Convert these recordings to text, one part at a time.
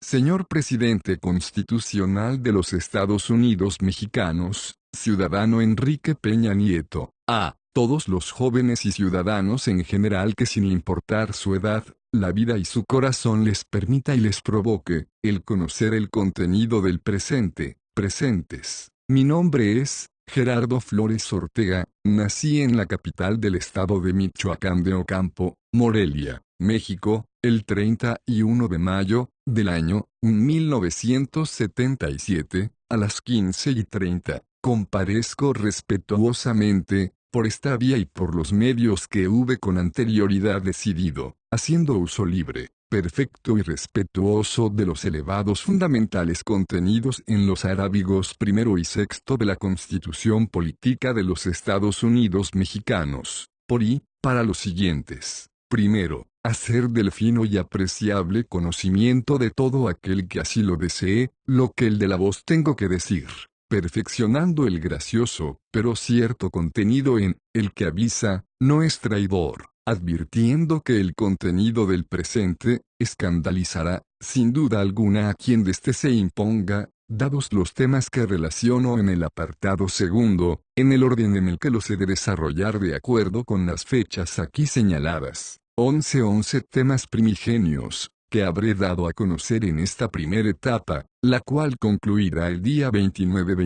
Señor Presidente Constitucional de los Estados Unidos Mexicanos, ciudadano Enrique Peña Nieto, a todos los jóvenes y ciudadanos en general que sin importar su edad, la vida y su corazón les permita y les provoque, el conocer el contenido del presente, presentes. Mi nombre es Gerardo Flores Ortega, nací en la capital del estado de Michoacán de Ocampo, Morelia, México, el 31 de mayo, del año 1977, a las 15:30. Comparezco respetuosamente, por esta vía y por los medios que hube con anterioridad decidido, haciendo uso libre, perfecto y respetuoso de los elevados fundamentales contenidos en los arábigos primero y sexto de la Constitución Política de los Estados Unidos Mexicanos, por y para los siguientes. Primero, hacer del fino y apreciable conocimiento de todo aquel que así lo desee, lo que el de la voz tengo que decir, perfeccionando el gracioso, pero cierto contenido en el que avisa, no es traidor, advirtiendo que el contenido del presente escandalizará, sin duda alguna, a quien desde se imponga, dados los temas que relaciono en el apartado segundo, en el orden en el que los he de desarrollar de acuerdo con las fechas aquí señaladas. 11 temas primigenios, que habré dado a conocer en esta primera etapa, la cual concluirá el día 29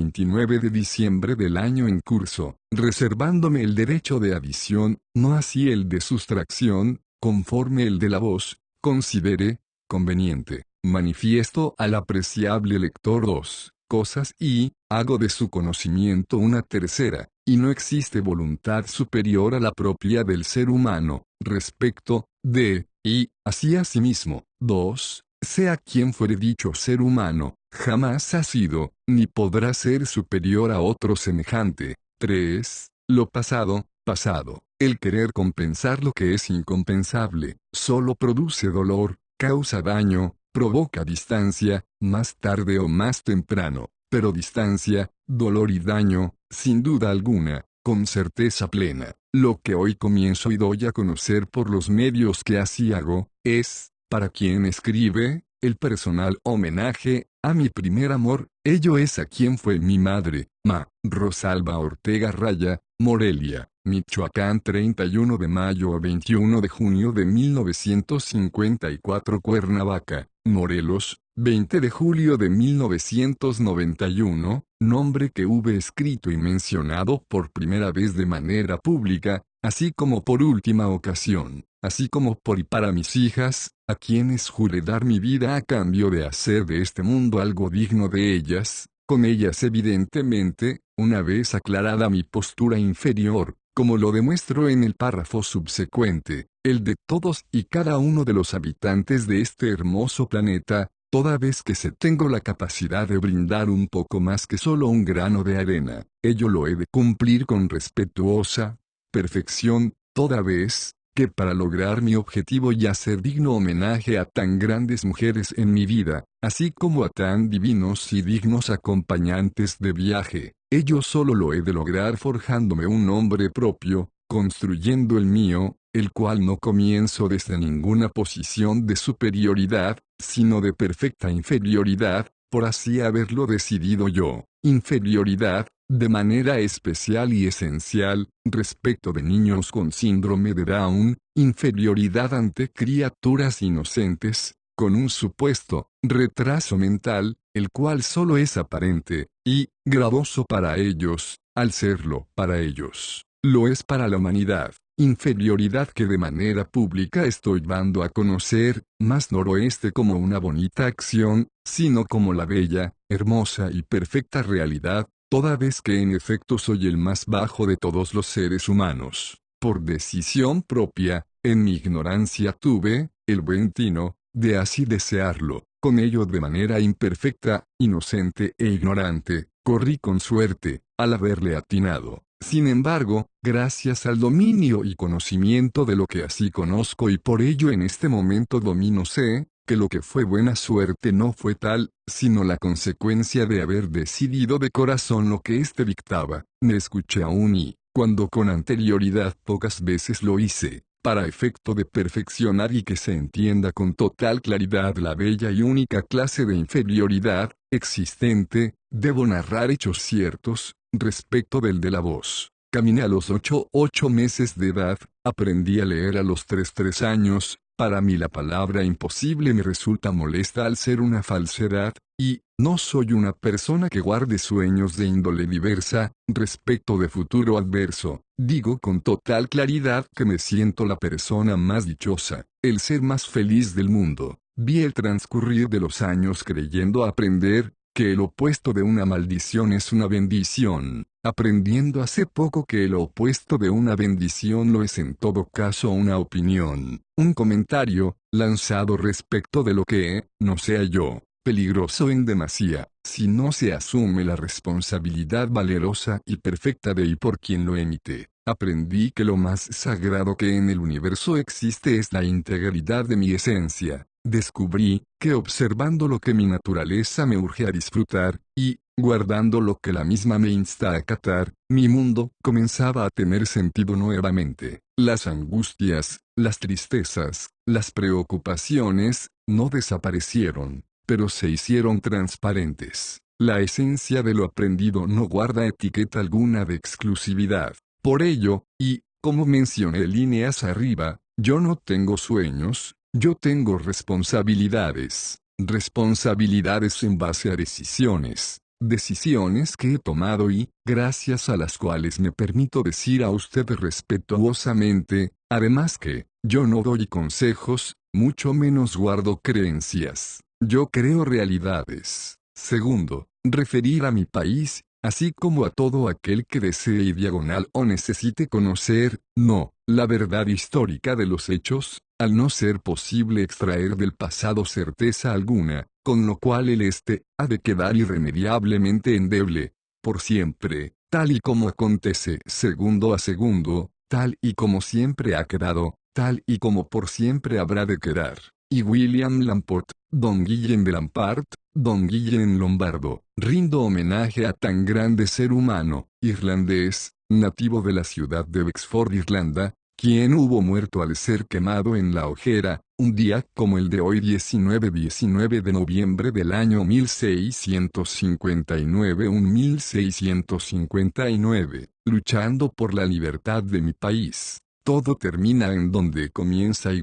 de diciembre del año en curso, reservándome el derecho de adición, no así el de sustracción, conforme el de la voz considere conveniente. Manifiesto al apreciable lector 2 cosas y hago de su conocimiento una tercera, y no existe voluntad superior a la propia del ser humano, respecto de, y, así asimismo, 2, sea quien fuere dicho ser humano, jamás ha sido, ni podrá ser superior a otro semejante. 3, lo pasado, pasado. El querer compensar lo que es incompensable, solo produce dolor, causa daño, provoca distancia, más tarde o más temprano, pero distancia, dolor y daño, sin duda alguna, con certeza plena. Lo que hoy comienzo y doy a conocer por los medios que así hago, es, para quien escribe, el personal homenaje a mi primer amor, ello es a quien fue mi madre, Ma. Rosalba Ortega Raya, Morelia, Michoacán 31 de mayo a 21 de junio de 1954 Cuernavaca, Morelos, 20 de julio de 1991, nombre que hube escrito y mencionado por primera vez de manera pública, así como por última ocasión, así como por y para mis hijas, a quienes juré dar mi vida a cambio de hacer de este mundo algo digno de ellas, con ellas evidentemente, una vez aclarada mi postura inferior, como lo demuestro en el párrafo subsecuente, el de todos y cada uno de los habitantes de este hermoso planeta, toda vez que se tengo la capacidad de brindar un poco más que solo un grano de arena, ello lo he de cumplir con respetuosa perfección, toda vez que para lograr mi objetivo y hacer digno homenaje a tan grandes mujeres en mi vida, así como a tan divinos y dignos acompañantes de viaje, ello solo lo he de lograr forjándome un nombre propio, construyendo el mío, el cual no comienzo desde ninguna posición de superioridad, sino de perfecta inferioridad, por así haberlo decidido yo, inferioridad, de manera especial y esencial, respecto de niños con síndrome de Down, inferioridad ante criaturas inocentes, con un supuesto retraso mental, el cual solo es aparente, y gravoso para ellos, al serlo para ellos, lo es para la humanidad. Inferioridad que de manera pública estoy dando a conocer, más noroeste como una bonita acción, sino como la bella, hermosa y perfecta realidad, toda vez que en efecto soy el más bajo de todos los seres humanos. Por decisión propia, en mi ignorancia tuve, el buen tino, de así desearlo, con ello de manera imperfecta, inocente e ignorante, corrí con suerte, al haberle atinado. Sin embargo, gracias al dominio y conocimiento de lo que así conozco y por ello en este momento domino sé, que lo que fue buena suerte no fue tal, sino la consecuencia de haber decidido de corazón lo que éste dictaba. Me escuché aún y, cuando con anterioridad pocas veces lo hice, Para efecto de perfeccionar y que se entienda con total claridad la bella y única clase de inferioridad existente, debo narrar hechos ciertos, respecto del de la voz. Caminé a los 8 meses de edad, aprendí a leer a los 3 años, para mí la palabra imposible me resulta molesta al ser una falsedad, y, no soy una persona que guarde sueños de índole diversa, respecto de futuro adverso, digo con total claridad que me siento la persona más dichosa, el ser más feliz del mundo. Vi el transcurrir de los años creyendo aprender, que el opuesto de una maldición es una bendición, aprendiendo hace poco que el opuesto de una bendición lo es en todo caso una opinión, un comentario, lanzado respecto de lo que, no sea yo, peligroso en demasía, si no se asume la responsabilidad valerosa y perfecta de y por quien lo emite. Aprendí que lo más sagrado que en el universo existe es la integridad de mi esencia. Descubrí, que observando lo que mi naturaleza me urge a disfrutar, y, guardando lo que la misma me insta a acatar, mi mundo comenzaba a tener sentido nuevamente. Las angustias, las tristezas, las preocupaciones, no desaparecieron, pero se hicieron transparentes. La esencia de lo aprendido no guarda etiqueta alguna de exclusividad. Por ello, y, como mencioné líneas arriba, yo no tengo sueños, yo tengo responsabilidades. Responsabilidades en base a decisiones. Decisiones que he tomado y, gracias a las cuales me permito decir a usted respetuosamente, además que, yo no doy consejos, mucho menos guardo creencias. Yo creo realidades. Segundo, referir a mi país, así como a todo aquel que desee y diagonal o necesite conocer, no, la verdad histórica de los hechos, al no ser posible extraer del pasado certeza alguna, con lo cual el este, ha de quedar irremediablemente endeble, por siempre, tal y como acontece segundo a segundo, tal y como siempre ha quedado, tal y como por siempre habrá de quedar. Y William Lamport, Don Guillem de Lampart, Don Guillem Lombardo, rindo homenaje a tan grande ser humano, irlandés, nativo de la ciudad de Wexford, Irlanda, quien hubo muerto al ser quemado en la hoguera, un día como el de hoy 19 de noviembre del año 1659, luchando por la libertad de mi país. Todo termina en donde comienza y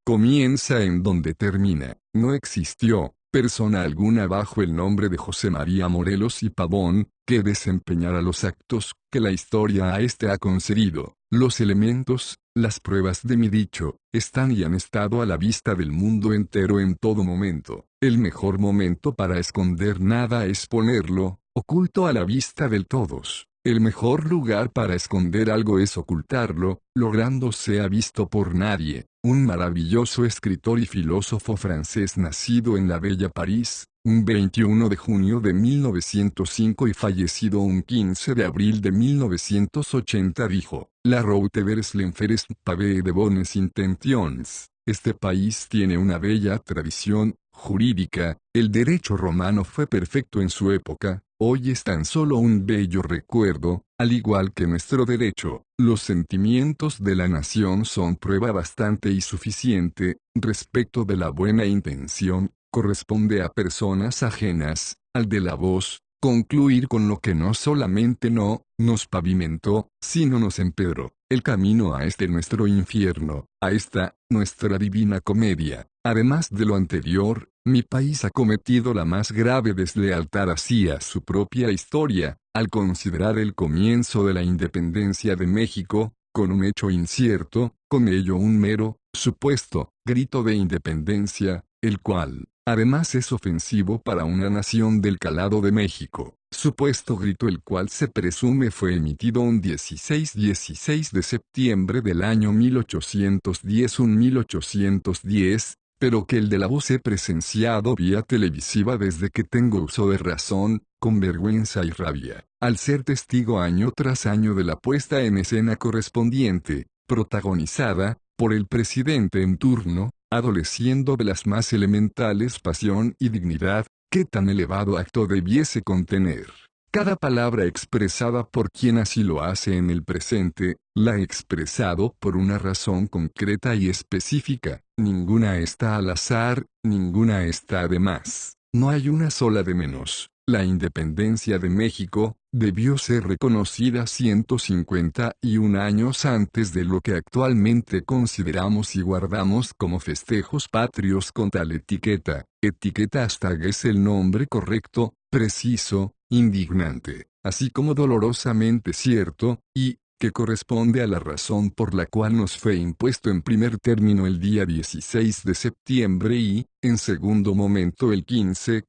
comienza en donde termina. No existió persona alguna bajo el nombre de José María Morelos y Pavón, que desempeñara los actos que la historia a este ha concedido. Los elementos, las pruebas de mi dicho, están y han estado a la vista del mundo entero en todo momento. El mejor momento para esconder nada es ponerlo, oculto a la vista de todos. El mejor lugar para esconder algo es ocultarlo, logrando sea visto por nadie. Un maravilloso escritor y filósofo francés nacido en la bella París, un 21 de junio de 1905 y fallecido un 15 de abril de 1980 dijo, La route vers l'enfer pavée de bonnes intentions. Este país tiene una bella tradición jurídica, el derecho romano fue perfecto en su época, hoy es tan solo un bello recuerdo, al igual que nuestro derecho. Los sentimientos de la nación son prueba bastante y suficiente, respecto de la buena intención, corresponde a personas ajenas, al de la voz, concluir con lo que no solamente no nos pavimentó, sino nos empedró el camino a este nuestro infierno, a esta, nuestra divina comedia. Además de lo anterior, mi país ha cometido la más grave deslealtad hacia su propia historia, al considerar el comienzo de la independencia de México, con un hecho incierto, con ello un mero, supuesto, grito de independencia, el cual, además es ofensivo para una nación del calado de México, supuesto grito el cual se presume fue emitido un 16 de septiembre del año 1810, pero que el de la voz he presenciado vía televisiva desde que tengo uso de razón, con vergüenza y rabia, al ser testigo año tras año de la puesta en escena correspondiente, protagonizada, por el presidente en turno, adoleciendo de las más elementales pasión y dignidad, que tan elevado acto debiese contener. Cada palabra expresada por quien así lo hace en el presente, la ha expresado por una razón concreta y específica. Ninguna está al azar, ninguna está de más. No hay una sola de menos. La independencia de México debió ser reconocida 151 años antes de lo que actualmente consideramos y guardamos como festejos patrios con tal etiqueta. Etiqueta hashtag es el nombre correcto, preciso, indignante, así como dolorosamente cierto, y que corresponde a la razón por la cual nos fue impuesto en primer término el día 16 de septiembre y, en segundo momento el 15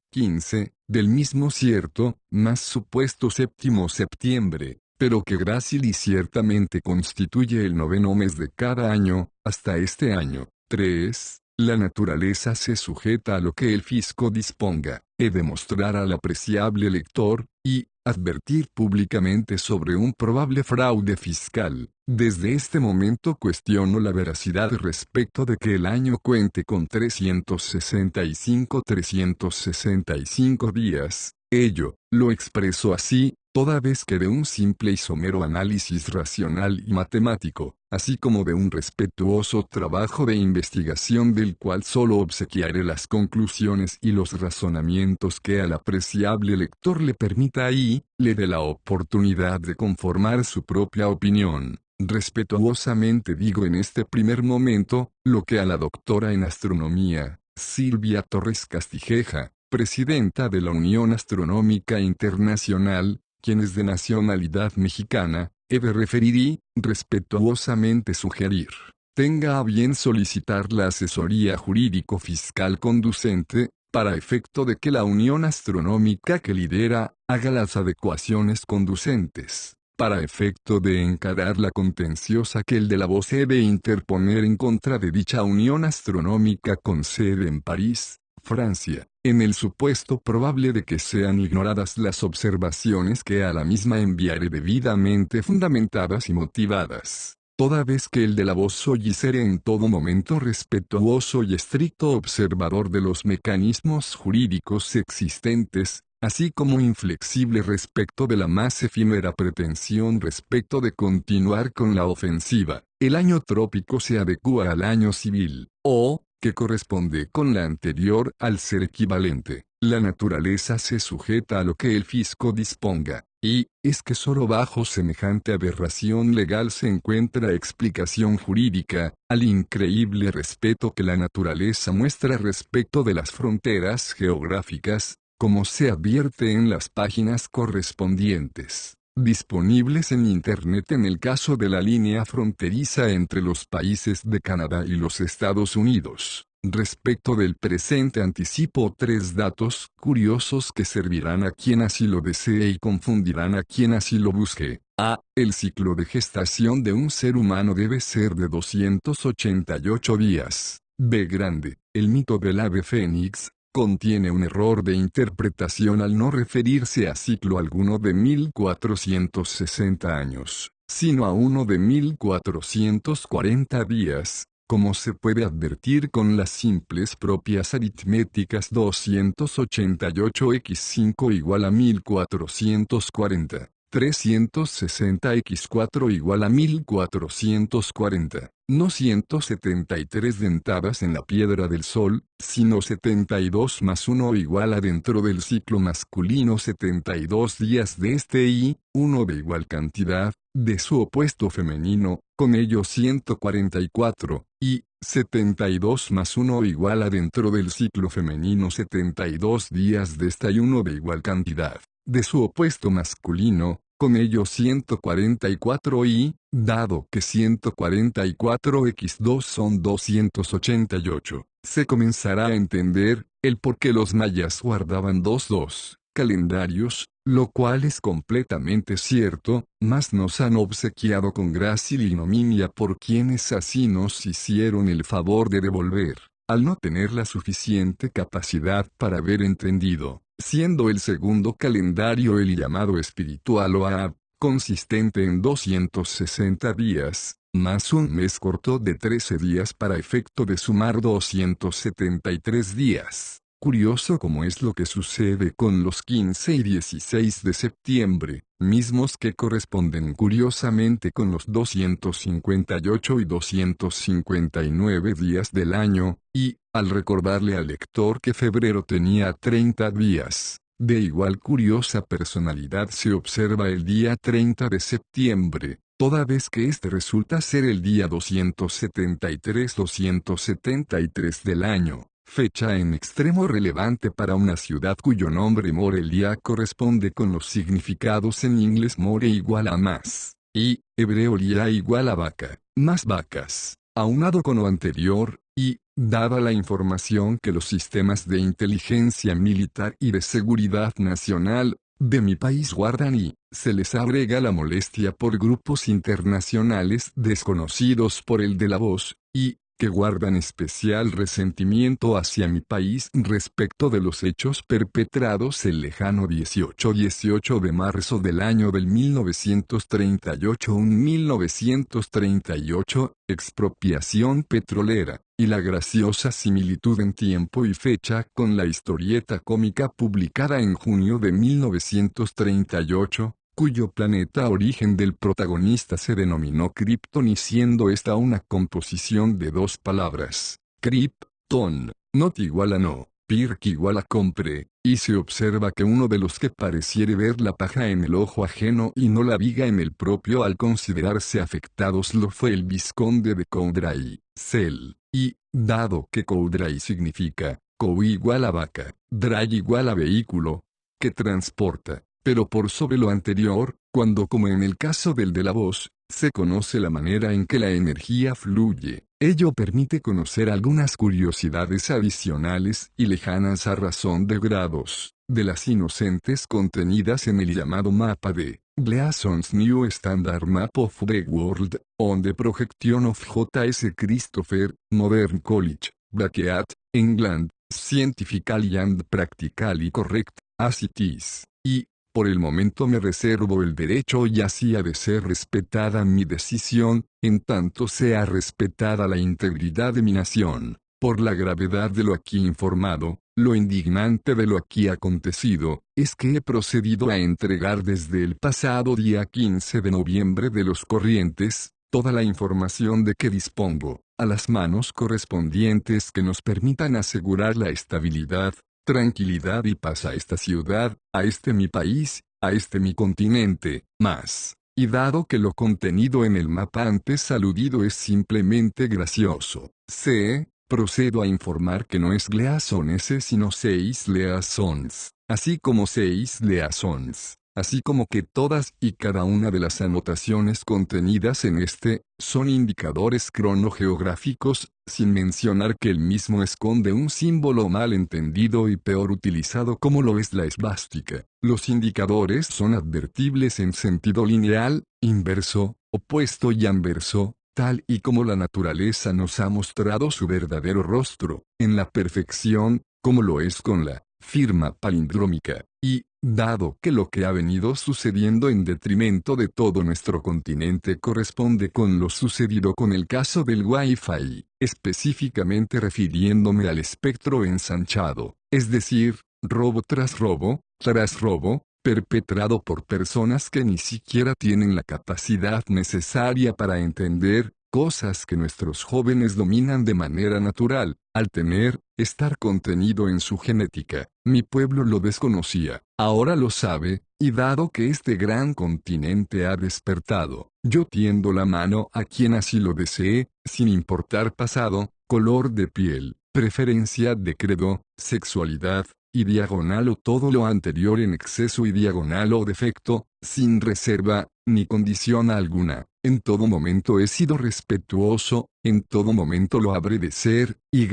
del mismo cierto, más supuesto séptimo septiembre, pero que grácil y ciertamente constituye el noveno mes de cada año, hasta este año. 3. La naturaleza se sujeta a lo que el fisco disponga. He de mostrar al apreciable lector, y advertir públicamente sobre un probable fraude fiscal. Desde este momento cuestiono la veracidad respecto de que el año cuente con 365 días. Ello, lo expreso así, toda vez que de un simple y somero análisis racional y matemático, así como de un respetuoso trabajo de investigación del cual solo obsequiaré las conclusiones y los razonamientos que al apreciable lector le permita y le dé la oportunidad de conformar su propia opinión. Respetuosamente digo en este primer momento, lo que a la doctora en astronomía, Silvia Torres Castijeja, presidenta de la Unión Astronómica Internacional, quien es de nacionalidad mexicana, he de referir y, respetuosamente sugerir, tenga a bien solicitar la asesoría jurídico-fiscal conducente, para efecto de que la Unión Astronómica que lidera, haga las adecuaciones conducentes, para efecto de encarar la contenciosa que el de la voz he de interponer en contra de dicha Unión Astronómica con sede en París, Francia, en el supuesto probable de que sean ignoradas las observaciones que a la misma enviaré debidamente fundamentadas y motivadas. Toda vez que el de la voz soy y seré en todo momento respetuoso y estricto observador de los mecanismos jurídicos existentes, así como inflexible respecto de la más efímera pretensión respecto de continuar con la ofensiva. El año trópico se adecúa al año civil, o, que corresponde con la anterior al ser equivalente. La naturaleza se sujeta a lo que el fisco disponga, y es que solo bajo semejante aberración legal se encuentra explicación jurídica, al increíble respeto que la naturaleza muestra respecto de las fronteras geográficas, como se advierte en las páginas correspondientes, disponibles en Internet en el caso de la línea fronteriza entre los países de Canadá y los Estados Unidos. Respecto del presente anticipo 3 datos curiosos que servirán a quien así lo desee y confundirán a quien así lo busque. A. El ciclo de gestación de un ser humano debe ser de 288 días. B. Grande. El mito del ave fénix contiene un error de interpretación al no referirse a ciclo alguno de 1460 años, sino a uno de 1440 días. Como se puede advertir con las simples propias aritméticas 288x5 igual a 1440, 360x4 igual a 1440, no 173 dentadas en la piedra del sol, sino 72 más 1 igual a dentro del ciclo masculino 72 días de este y, 1 de igual cantidad, de su opuesto femenino, con ello 144, y 72 más 1 igual a dentro del ciclo femenino 72 días de esta y 1 de igual cantidad, de su opuesto masculino, con ello 144 y, dado que 144x2 son 288, se comenzará a entender, el por qué los mayas guardaban dos calendarios, lo cual es completamente cierto, mas nos han obsequiado con gracia y ignominia por quienes así nos hicieron el favor de devolver, al no tener la suficiente capacidad para haber entendido, siendo el segundo calendario el llamado espiritual o Aab, consistente en 260 días, más un mes corto de 13 días para efecto de sumar 273 días. Curioso como es lo que sucede con los 15 y 16 de septiembre, mismos que corresponden curiosamente con los 258 y 259 días del año, y, al recordarle al lector que febrero tenía 30 días, de igual curiosa personalidad se observa el día 30 de septiembre, toda vez que este resulta ser el día 273 del año. Fecha en extremo relevante para una ciudad cuyo nombre Morelia corresponde con los significados en inglés more igual a más, y hebreo lia igual a vaca, más vacas, aunado con lo anterior, y, dada la información que los sistemas de inteligencia militar y de seguridad nacional, de mi país guardan y, se les agrega la molestia por grupos internacionales desconocidos por el de la voz, y, que guardan especial resentimiento hacia mi país respecto de los hechos perpetrados el lejano 18 de marzo del año del 1938, expropiación petrolera, y la graciosa similitud en tiempo y fecha con la historieta cómica publicada en junio de 1938, cuyo planeta origen del protagonista se denominó Krypton y siendo esta una composición de dos palabras, Krypton, not igual a no, pirk igual a compre, y se observa que uno de los que pareciere ver la paja en el ojo ajeno y no la viga en el propio al considerarse afectados lo fue el vizconde de Coudray, Cell, y, dado que Coudray significa, cow igual a vaca, dray igual a vehículo, que transporta, pero por sobre lo anterior, cuando como en el caso del de la voz, se conoce la manera en que la energía fluye, ello permite conocer algunas curiosidades adicionales y lejanas a razón de grados, de las inocentes contenidas en el llamado mapa de Gleason's New Standard Map of the World, on the Projection of J.S. Christopher, Modern College, Brakeat, England, Scientifically and Practically Correct, as it is, y, por el momento me reservo el derecho y así ha de ser respetada mi decisión, en tanto sea respetada la integridad de mi nación, por la gravedad de lo aquí informado, lo indignante de lo aquí acontecido, es que he procedido a entregar desde el pasado día 15 de noviembre de los corrientes, toda la información de que dispongo, a las manos correspondientes que nos permitan asegurar la estabilidad, tranquilidad y paz a esta ciudad, a este mi país, a este mi continente, más. Y dado que lo contenido en el mapa antes aludido es simplemente gracioso, procedo a informar que no es Gleason S sino 6 Leasons, así como 6 Leasons. Así como que todas y cada una de las anotaciones contenidas en este, son indicadores cronogeográficos, sin mencionar que el mismo esconde un símbolo mal entendido y peor utilizado como lo es la esvástica. Los indicadores son advertibles en sentido lineal, inverso, opuesto y anverso, tal y como la naturaleza nos ha mostrado su verdadero rostro, en la perfección, como lo es con la firma palindrómica, y, dado que lo que ha venido sucediendo en detrimento de todo nuestro continente corresponde con lo sucedido con el caso del Wi-Fi, específicamente refiriéndome al espectro ensanchado, es decir, robo, perpetrado por personas que ni siquiera tienen la capacidad necesaria para entender, cosas que nuestros jóvenes dominan de manera natural, al estar contenido en su genética. Mi pueblo lo desconocía, ahora lo sabe, y dado que este gran continente ha despertado, yo tiendo la mano a quien así lo desee, sin importar pasado, color de piel, preferencia de credo, sexualidad, y diagonal o todo lo anterior en exceso y diagonal o defecto, sin reserva, ni condición alguna. En todo momento he sido respetuoso, en todo momento lo habré de ser, y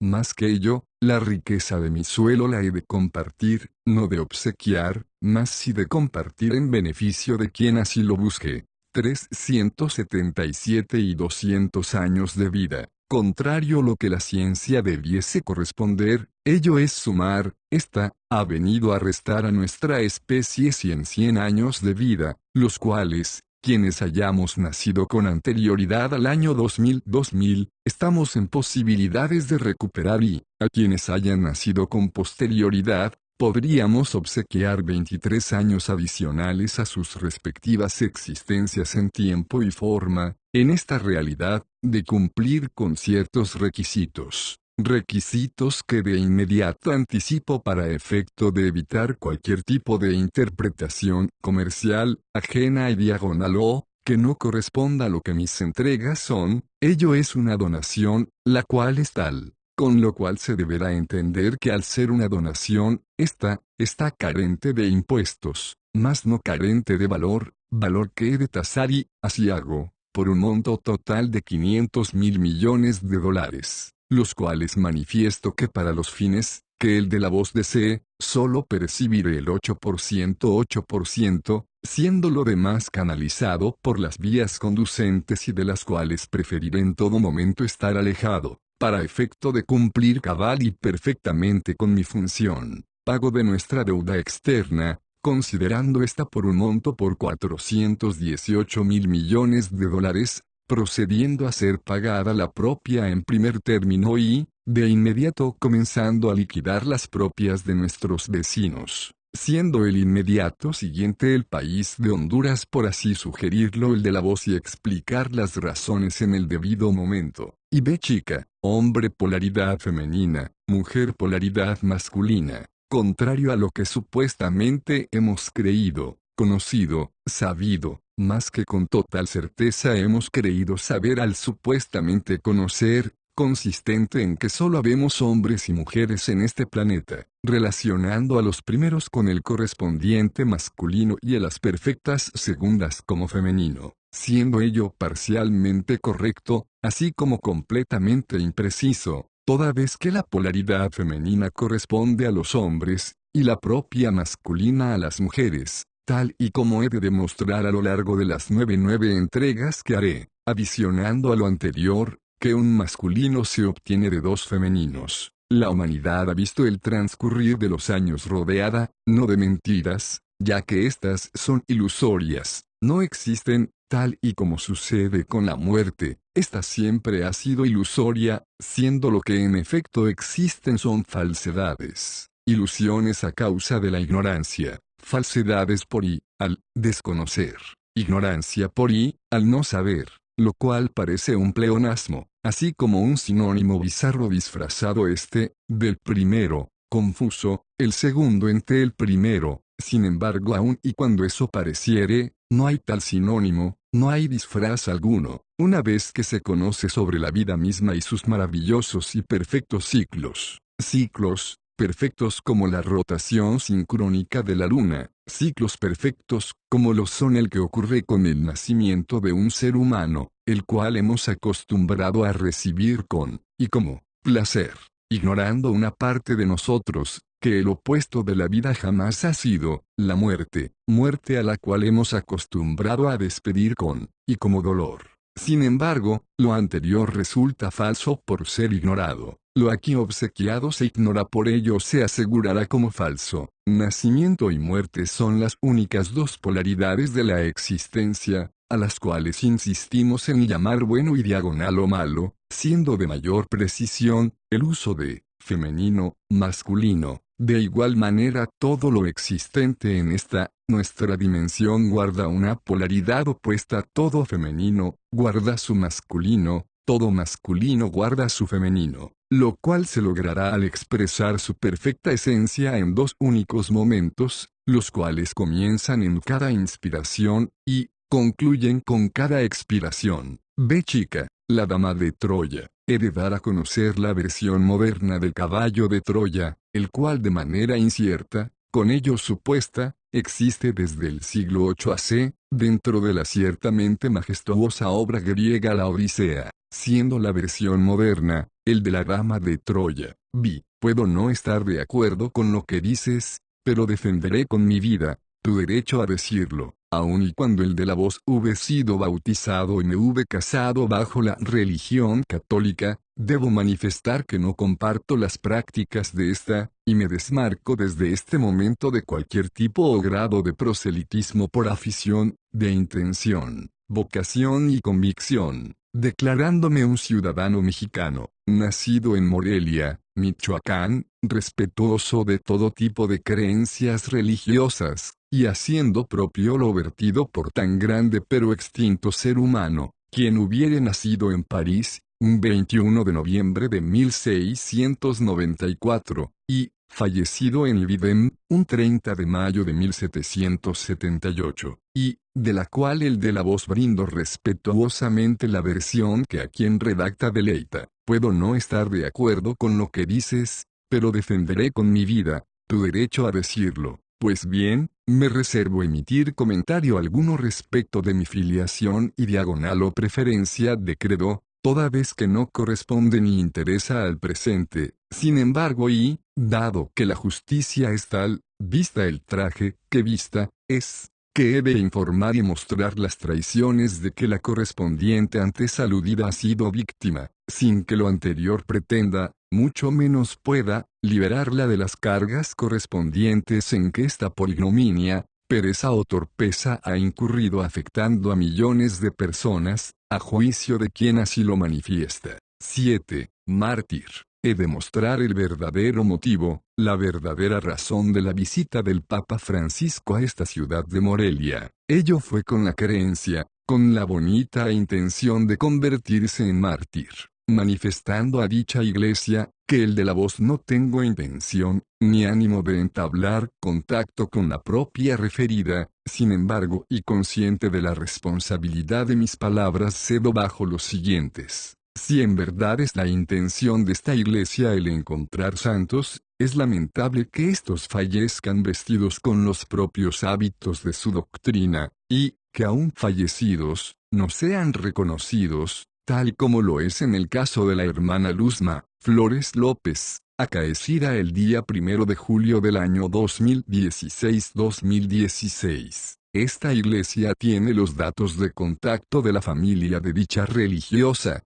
más que ello, la riqueza de mi suelo la he de compartir, no de obsequiar, mas sí de compartir en beneficio de quien así lo busque. 377 y 200 años de vida. Contrario lo que la ciencia debiese corresponder, ello es sumar, ha venido a restar a nuestra especie 100 años de vida, los cuales, Quienes hayamos nacido con anterioridad al año 2000, estamos en posibilidades de recuperar y, a quienes hayan nacido con posterioridad, podríamos obsequiar 23 años adicionales a sus respectivas existencias en tiempo y forma, en esta realidad, de cumplir con ciertos requisitos. Requisitos que de inmediato anticipo para efecto de evitar cualquier tipo de interpretación comercial, ajena y diagonal o, que no corresponda a lo que mis entregas son. Ello es una donación, la cual es tal. Con lo cual se deberá entender que al ser una donación, está carente de impuestos, mas no carente de valor que he de tasar y, así hago, por un monto total de 500.000 millones de dólares, los cuales manifiesto que para los fines, que el de la voz desee, solo percibiré el 8%, siendo lo demás canalizado por las vías conducentes y de las cuales preferiré en todo momento estar alejado, para efecto de cumplir cabal y perfectamente con mi función, pago de nuestra deuda externa, considerando esta por un monto por 418.000 millones de dólares, procediendo a ser pagada la propia en primer término y, de inmediato comenzando a liquidar las propias de nuestros vecinos, siendo el inmediato siguiente el país de Honduras, por así sugerirlo, el de la voz, y explicar las razones en el debido momento. Y B chica, hombre polaridad femenina, mujer polaridad masculina, contrario a lo que supuestamente hemos creído, conocido, sabido, más que con total certeza hemos creído saber al supuestamente conocer, consistente en que solo habemos hombres y mujeres en este planeta, relacionando a los primeros con el correspondiente masculino y a las perfectas segundas como femenino, siendo ello parcialmente correcto, así como completamente impreciso, toda vez que la polaridad femenina corresponde a los hombres, y la propia masculina a las mujeres, tal y como he de demostrar a lo largo de las nueve entregas que haré, adicionando a lo anterior, que un masculino se obtiene de dos femeninos. La humanidad ha visto el transcurrir de los años rodeada, no de mentiras, ya que éstas son ilusorias, no existen, tal y como sucede con la muerte, esta siempre ha sido ilusoria, siendo lo que en efecto existen son falsedades, ilusiones a causa de la ignorancia, falsedades por y, al desconocer, ignorancia por y, al no saber, lo cual parece un pleonasmo, así como un sinónimo bizarro disfrazado del primero, confuso, el segundo ente el primero. Sin embargo, aun y cuando eso pareciere, no hay tal sinónimo, no hay disfraz alguno, una vez que se conoce sobre la vida misma y sus maravillosos y perfectos ciclos. Ciclos, perfectos como la rotación sincrónica de la luna, ciclos perfectos, como lo son el que ocurre con el nacimiento de un ser humano, el cual hemos acostumbrado a recibir con, y como, placer, ignorando una parte de nosotros, que el opuesto de la vida jamás ha sido, la muerte, muerte a la cual hemos acostumbrado a despedir con, y como dolor. Sin embargo, lo anterior resulta falso por ser ignorado. Lo aquí obsequiado se ignora, por ello se asegurará como falso. Nacimiento y muerte son las únicas dos polaridades de la existencia, a las cuales insistimos en llamar bueno y diagonal o malo, siendo de mayor precisión, el uso de femenino, masculino. De igual manera, todo lo existente en nuestra dimensión guarda una polaridad opuesta. Todo femenino, guarda su masculino, todo masculino guarda su femenino, lo cual se logrará al expresar su perfecta esencia en dos únicos momentos, los cuales comienzan en cada inspiración, y concluyen con cada expiración. B chica, la dama de Troya. He de dar a conocer la versión moderna del caballo de Troya, el cual de manera incierta, con ello supuesta, existe desde el siglo 8 AC, dentro de la ciertamente majestuosa obra griega La Odisea, siendo la versión moderna, el de la dama de Troya. Puedo no estar de acuerdo con lo que dices, pero defenderé con mi vida, tu derecho a decirlo. aun y cuando el de la voz hube sido bautizado y me hube casado bajo la religión católica, debo manifestar que no comparto las prácticas de esta, y me desmarco desde este momento de cualquier tipo o grado de proselitismo por afición, de intención, vocación y convicción, declarándome un ciudadano mexicano, nacido en Morelia, Michoacán, respetuoso de todo tipo de creencias religiosas, y haciendo propio lo vertido por tan grande pero extinto ser humano, quien hubiere nacido en París, un 21 de noviembre de 1694, y, fallecido en Videm, un 30 de mayo de 1778, y, de la cual el de la voz brindo respetuosamente la versión que a quien redacta deleita. Puedo no estar de acuerdo con lo que dices, pero defenderé con mi vida tu derecho a decirlo. Pues bien, me reservo emitir comentario alguno respecto de mi filiación y diagonal o preferencia de credo, toda vez que no corresponde ni interesa al presente. Sin embargo y, dado que la justicia es tal, vista el traje, que vista, es, que he de informar y mostrar las traiciones de que la correspondiente antes aludida ha sido víctima, sin que lo anterior pretenda, mucho menos pueda, liberarla de las cargas correspondientes en que esta por ignominia, pereza o torpeza ha incurrido afectando a millones de personas, a juicio de quien así lo manifiesta. 7. Mártir. He de mostrar el verdadero motivo, la verdadera razón de la visita del Papa Francisco a esta ciudad de Morelia. Ello fue con la creencia, con la bonita intención de convertirse en mártir, manifestando a dicha iglesia, que el de la voz no tengo intención, ni ánimo de entablar contacto con la propia referida, sin embargo y consciente de la responsabilidad de mis palabras cedo bajo los siguientes. Si en verdad es la intención de esta iglesia el encontrar santos, es lamentable que estos fallezcan vestidos con los propios hábitos de su doctrina, y, que aún fallecidos, no sean reconocidos, tal como lo es en el caso de la hermana Luzma Flores López, acaecida el día 1 de julio del año 2016. Esta iglesia tiene los datos de contacto de la familia de dicha religiosa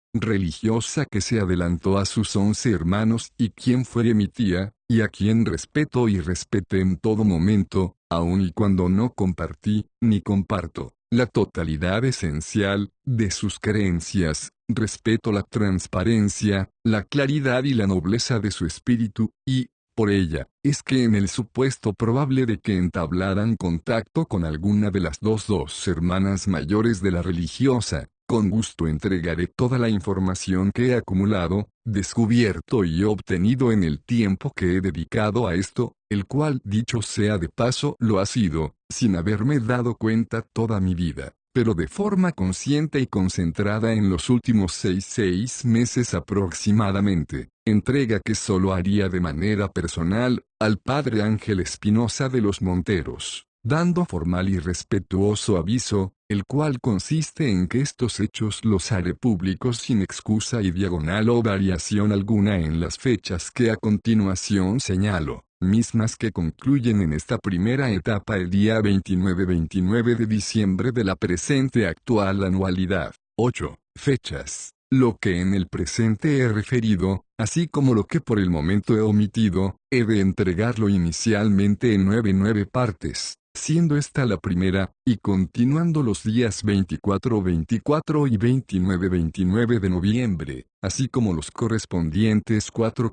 que se adelantó a sus 11 hermanos y quien fue mi tía, y a quien respeto y respeté en todo momento, aun y cuando no compartí, ni comparto, la totalidad esencial de sus creencias. Respeto la transparencia, la claridad y la nobleza de su espíritu, y, por ella, es que en el supuesto probable de que entablaran contacto con alguna de las dos hermanas mayores de la religiosa, con gusto entregaré toda la información que he acumulado, descubierto y obtenido en el tiempo que he dedicado a esto, el cual, dicho sea de paso, lo ha sido, sin haberme dado cuenta toda mi vida, pero de forma consciente y concentrada en los últimos 6 meses aproximadamente, entrega que solo haría de manera personal, al padre Ángel Espinosa de los Monteros, dando formal y respetuoso aviso, el cual consiste en que estos hechos los haré públicos sin excusa y diagonal o variación alguna en las fechas que a continuación señalo, mismas que concluyen en esta primera etapa el día 29 de diciembre de la presente actual anualidad. 8. Fechas. Lo que en el presente he referido, así como lo que por el momento he omitido, he de entregarlo inicialmente en 9 partes, siendo esta la primera, y continuando los días 24 y 29 de noviembre, así como los correspondientes 4,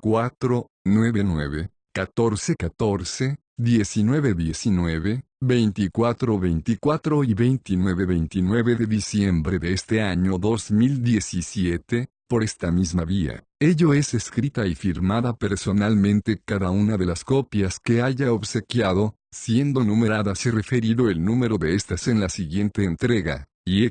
9, 14, 19, 24 y 29 de diciembre de este año 2017, por esta misma vía. Ello es escrita y firmada personalmente cada una de las copias que haya obsequiado, siendo numeradas y referido el número de estas en la siguiente entrega, y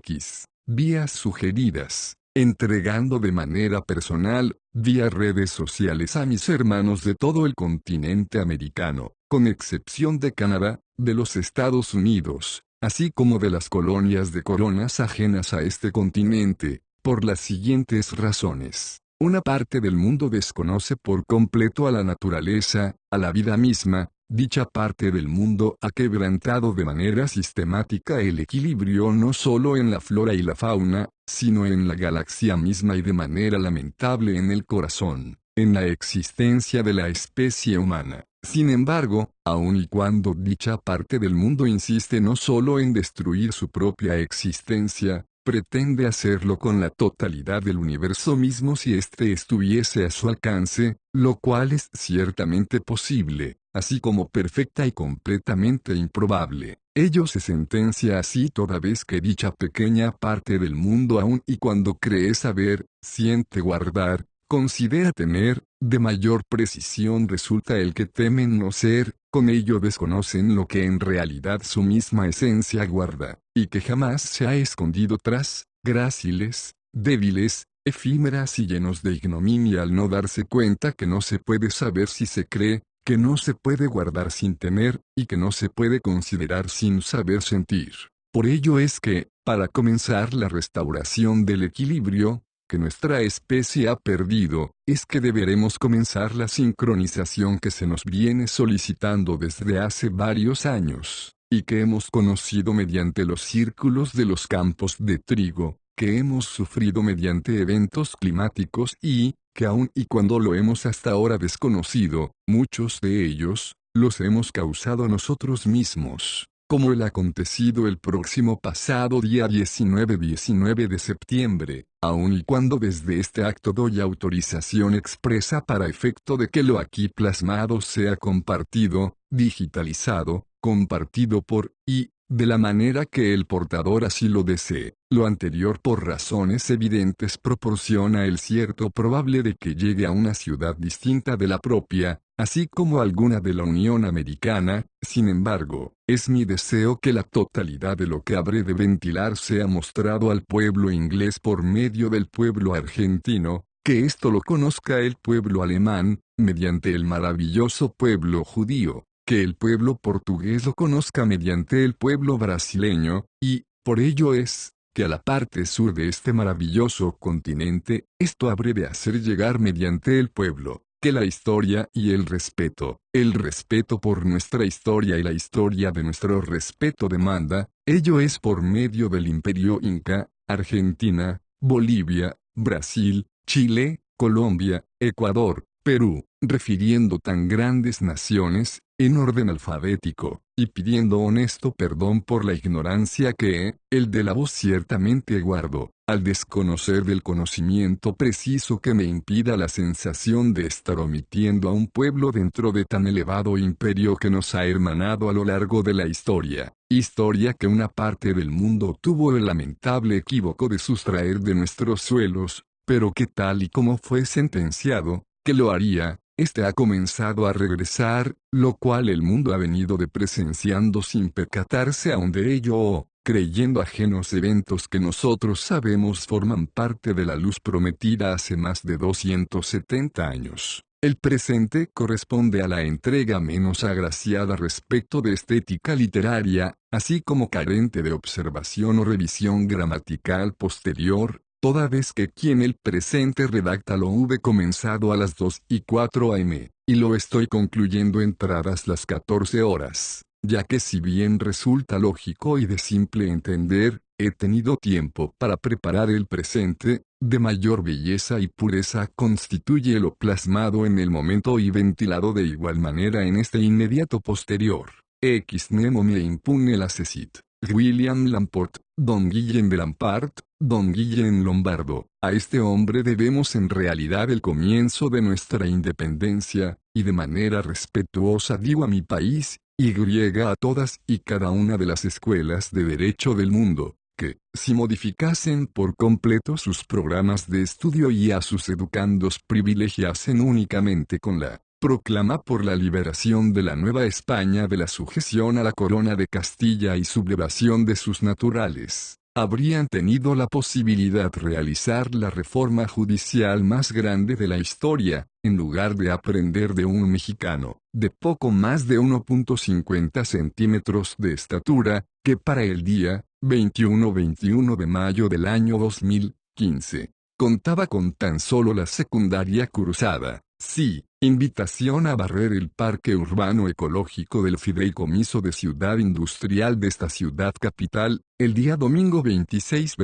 vías sugeridas, entregando de manera personal, vía redes sociales a mis hermanos de todo el continente americano, con excepción de Canadá, de los Estados Unidos, así como de las colonias de coronas ajenas a este continente, por las siguientes razones. Una parte del mundo desconoce por completo a la naturaleza, a la vida misma, Dicha parte del mundo ha quebrantado de manera sistemática el equilibrio no solo en la flora y la fauna, sino en la galaxia misma y de manera lamentable en el corazón, en la existencia de la especie humana. Sin embargo, aun y cuando dicha parte del mundo insiste no solo en destruir su propia existencia, pretende hacerlo con la totalidad del universo mismo si éste estuviese a su alcance, lo cual es ciertamente posible, así como perfecta y completamente improbable. Ello se sentencia así toda vez que dicha pequeña parte del mundo aun y cuando cree saber, siente guardar, considera tener, de mayor precisión resulta el que temen no ser, con ello desconocen lo que en realidad su misma esencia guarda, y que jamás se ha escondido tras, gráciles, débiles, efímeras y llenos de ignominia al no darse cuenta que no se puede saber si se cree, que no se puede guardar sin temer, y que no se puede considerar sin saber sentir. Por ello es que, para comenzar la restauración del equilibrio, que nuestra especie ha perdido, es que deberemos comenzar la sincronización que se nos viene solicitando desde hace varios años, y que hemos conocido mediante los círculos de los campos de trigo, que hemos sufrido mediante eventos climáticos y, que aun y cuando lo hemos hasta ahora desconocido, muchos de ellos, los hemos causado nosotros mismos, como el acontecido el próximo pasado día 19 de septiembre, aun y cuando desde este acto doy autorización expresa para efecto de que lo aquí plasmado sea compartido, digitalizado, compartido por, y, de la manera que el portador así lo desee. Lo anterior por razones evidentes proporciona el cierto probable de que llegue a una ciudad distinta de la propia, así como alguna de la Unión Americana. Sin embargo, es mi deseo que la totalidad de lo que habré de ventilar sea mostrado al pueblo inglés por medio del pueblo argentino, que esto lo conozca el pueblo alemán, mediante el maravilloso pueblo judío, que el pueblo portugués lo conozca mediante el pueblo brasileño, y, por ello es, que a la parte sur de este maravilloso continente, esto habré de hacer llegar mediante el pueblo, que la historia y el respeto por nuestra historia y la historia de nuestro respeto demanda, ello es por medio del imperio inca, Argentina, Bolivia, Brasil, Chile, Colombia, Ecuador, Perú, refiriendo tan grandes naciones, en orden alfabético, y pidiendo honesto perdón por la ignorancia que, el de la voz ciertamente guardo, al desconocer del conocimiento preciso que me impida la sensación de estar omitiendo a un pueblo dentro de tan elevado imperio que nos ha hermanado a lo largo de la historia que una parte del mundo tuvo el lamentable equívoco de sustraer de nuestros suelos, pero que tal y como fue sentenciado, que lo haría, este ha comenzado a regresar, lo cual el mundo ha venido de presenciando sin percatarse aún de ello o, creyendo ajenos eventos que nosotros sabemos forman parte de la luz prometida hace más de 270 años. El presente corresponde a la entrega menos agraciada respecto de estética literaria, así como carente de observación o revisión gramatical posterior, toda vez que quien el presente redacta lo hube comenzado a las 2:04 am, y lo estoy concluyendo entradas las 14 horas, ya que si bien resulta lógico y de simple entender, he tenido tiempo para preparar el presente, de mayor belleza y pureza constituye lo plasmado en el momento y ventilado de igual manera en este inmediato posterior. Ex nemo me impune la cesit. William Lamport, Don Guillem de Lampart, Don Guillem Lombardo. A este hombre debemos en realidad el comienzo de nuestra independencia, y de manera respetuosa digo a mi país, y griega a todas y cada una de las escuelas de derecho del mundo, que, si modificasen por completo sus programas de estudio y a sus educandos privilegiasen únicamente con la proclama por la liberación de la Nueva España de la sujeción a la corona de Castilla y sublevación de sus naturales, habrían tenido la posibilidad de realizar la reforma judicial más grande de la historia, en lugar de aprender de un mexicano, de poco más de 1,50 centímetros de estatura, que para el día 21 de mayo del año 2015, contaba con tan solo la secundaria cursada, Sí, invitación a barrer el Parque Urbano Ecológico del Fideicomiso de Ciudad Industrial de esta ciudad capital, el día domingo 26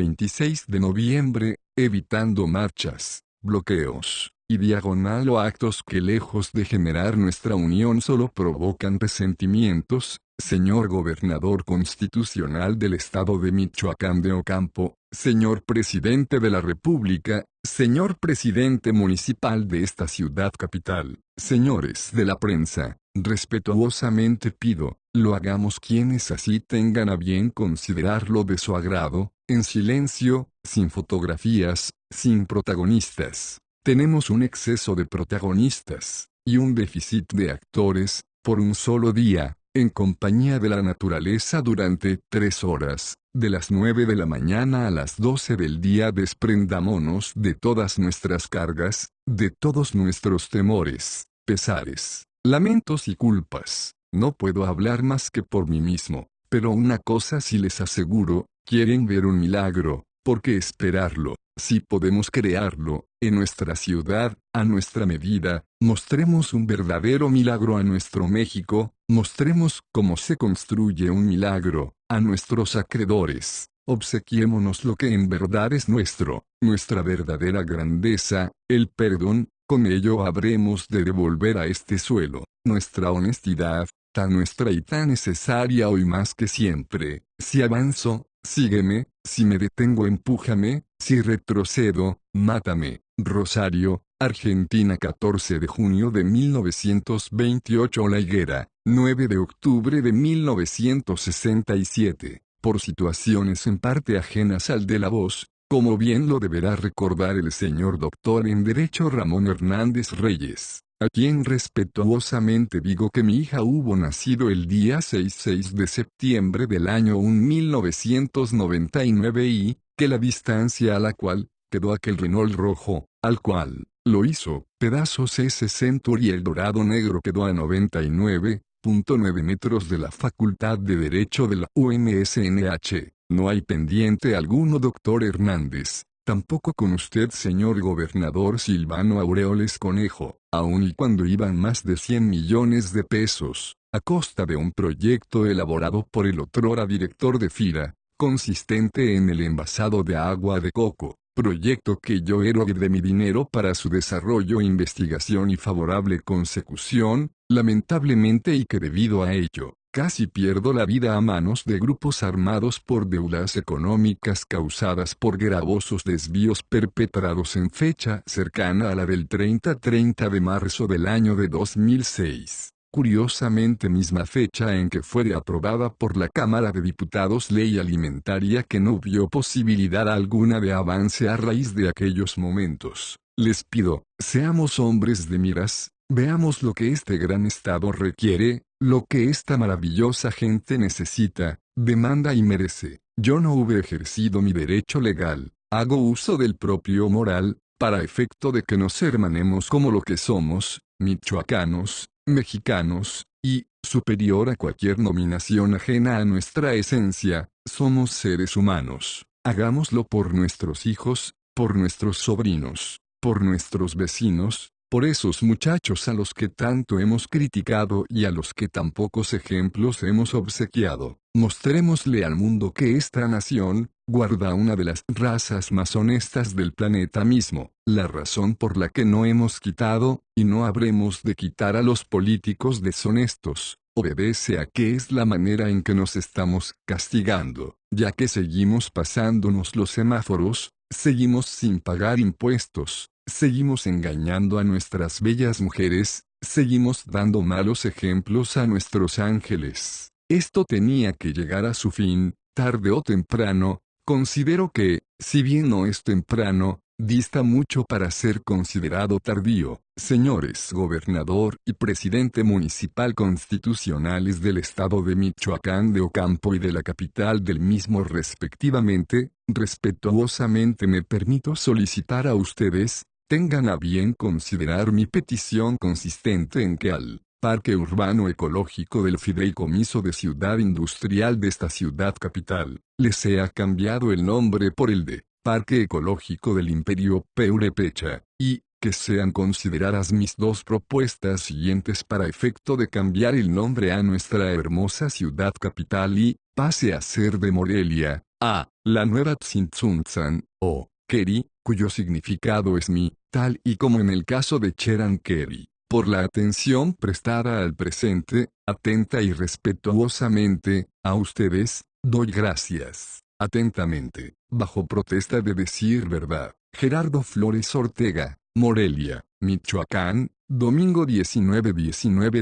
de noviembre, evitando marchas, bloqueos, y diagonal o actos que lejos de generar nuestra unión solo provocan resentimientos. Señor Gobernador Constitucional del Estado de Michoacán de Ocampo, señor Presidente de la República, señor Presidente Municipal de esta ciudad capital, señores de la prensa, respetuosamente pido, lo hagamos quienes así tengan a bien considerarlo de su agrado, en silencio, sin fotografías, sin protagonistas. Tenemos un exceso de protagonistas, y un déficit de actores, por un solo día, en compañía de la naturaleza durante 3 horas, de las 9 de la mañana a las 12 del día. Desprendámonos de todas nuestras cargas, de todos nuestros temores, pesares, lamentos y culpas. No puedo hablar más que por mí mismo, pero una cosa sí les aseguro, quieren ver un milagro, ¿por qué esperarlo? Si podemos crearlo, en nuestra ciudad, a nuestra medida, mostremos un verdadero milagro a nuestro México, mostremos cómo se construye un milagro, a nuestros acreedores, obsequiémonos lo que en verdad es nuestro, nuestra verdadera grandeza, el perdón, con ello habremos de devolver a este suelo, nuestra honestidad, tan nuestra y tan necesaria hoy más que siempre. Si avanzo, sígueme, si me detengo empújame, si retrocedo, mátame. Rosario, Argentina, 14 de junio de 1928. La Higuera, 9 de octubre de 1967. Por situaciones en parte ajenas al de la voz, como bien lo deberá recordar el señor doctor en Derecho Ramón Hernández Reyes, a quien respetuosamente digo que mi hija hubo nacido el día 6 de septiembre del año 1999 y, que la distancia a la cual quedó aquel Renault rojo, al cual lo hizo pedazos ese Century, y el dorado negro quedó a 99.9 metros de la Facultad de Derecho de la UMSNH. No hay pendiente alguno, doctor Hernández, tampoco con usted, señor gobernador Silvano Aureoles Conejo, aun y cuando iban más de 100 millones de pesos, a costa de un proyecto elaborado por el otrora director de FIRA, consistente en el envasado de agua de coco, proyecto que yo erogué de mi dinero para su desarrollo, investigación y favorable consecución, lamentablemente, y que debido a ello, casi pierdo la vida a manos de grupos armados por deudas económicas causadas por gravosos desvíos perpetrados en fecha cercana a la del 30 de marzo del año de 2006. Curiosamente, misma fecha en que fue aprobada por la Cámara de Diputados ley alimentaria que no vio posibilidad alguna de avance a raíz de aquellos momentos. Les pido, seamos hombres de miras, veamos lo que este gran Estado requiere, lo que esta maravillosa gente necesita, demanda y merece. Yo no hube ejercido mi derecho legal, hago uso del propio moral, para efecto de que nos hermanemos como lo que somos, michoacanos, mexicanos, y, superior a cualquier nominación ajena a nuestra esencia, somos seres humanos. Hagámoslo por nuestros hijos, por nuestros sobrinos, por nuestros vecinos, por esos muchachos a los que tanto hemos criticado y a los que tan pocos ejemplos hemos obsequiado. Mostrémosle al mundo que esta nación guarda una de las razas más honestas del planeta mismo, la razón por la que no hemos quitado, y no habremos de quitar a los políticos deshonestos, obedece a que es la manera en que nos estamos castigando, ya que seguimos pasándonos los semáforos, seguimos sin pagar impuestos, seguimos engañando a nuestras bellas mujeres, seguimos dando malos ejemplos a nuestros ángeles. Esto tenía que llegar a su fin, tarde o temprano. Considero que, si bien no es temprano, dista mucho para ser considerado tardío. Señores gobernador y presidente municipal constitucionales del estado de Michoacán de Ocampo y de la capital del mismo respectivamente, respetuosamente me permito solicitar a ustedes, tengan a bien considerar mi petición consistente en que al Parque Urbano Ecológico del Fideicomiso de Ciudad Industrial de esta ciudad capital, le sea cambiado el nombre por el de Parque Ecológico del Imperio Purépecha, y que sean consideradas mis dos propuestas siguientes para efecto de cambiar el nombre a nuestra hermosa ciudad capital y, pase a ser de Morelia, a, la nueva Tzintzuntzan, o, Keri, cuyo significado es mi, tal y como en el caso de Cheran Keri. Por la atención prestada al presente, atenta y respetuosamente, a ustedes, doy gracias. Atentamente, bajo protesta de decir verdad, Gerardo Flores Ortega, Morelia, Michoacán, domingo 19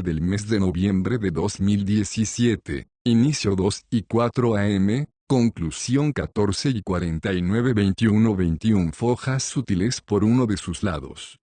del mes de noviembre de 2017, inicio 2:04 am, conclusión 14:49 21 fojas útiles por uno de sus lados.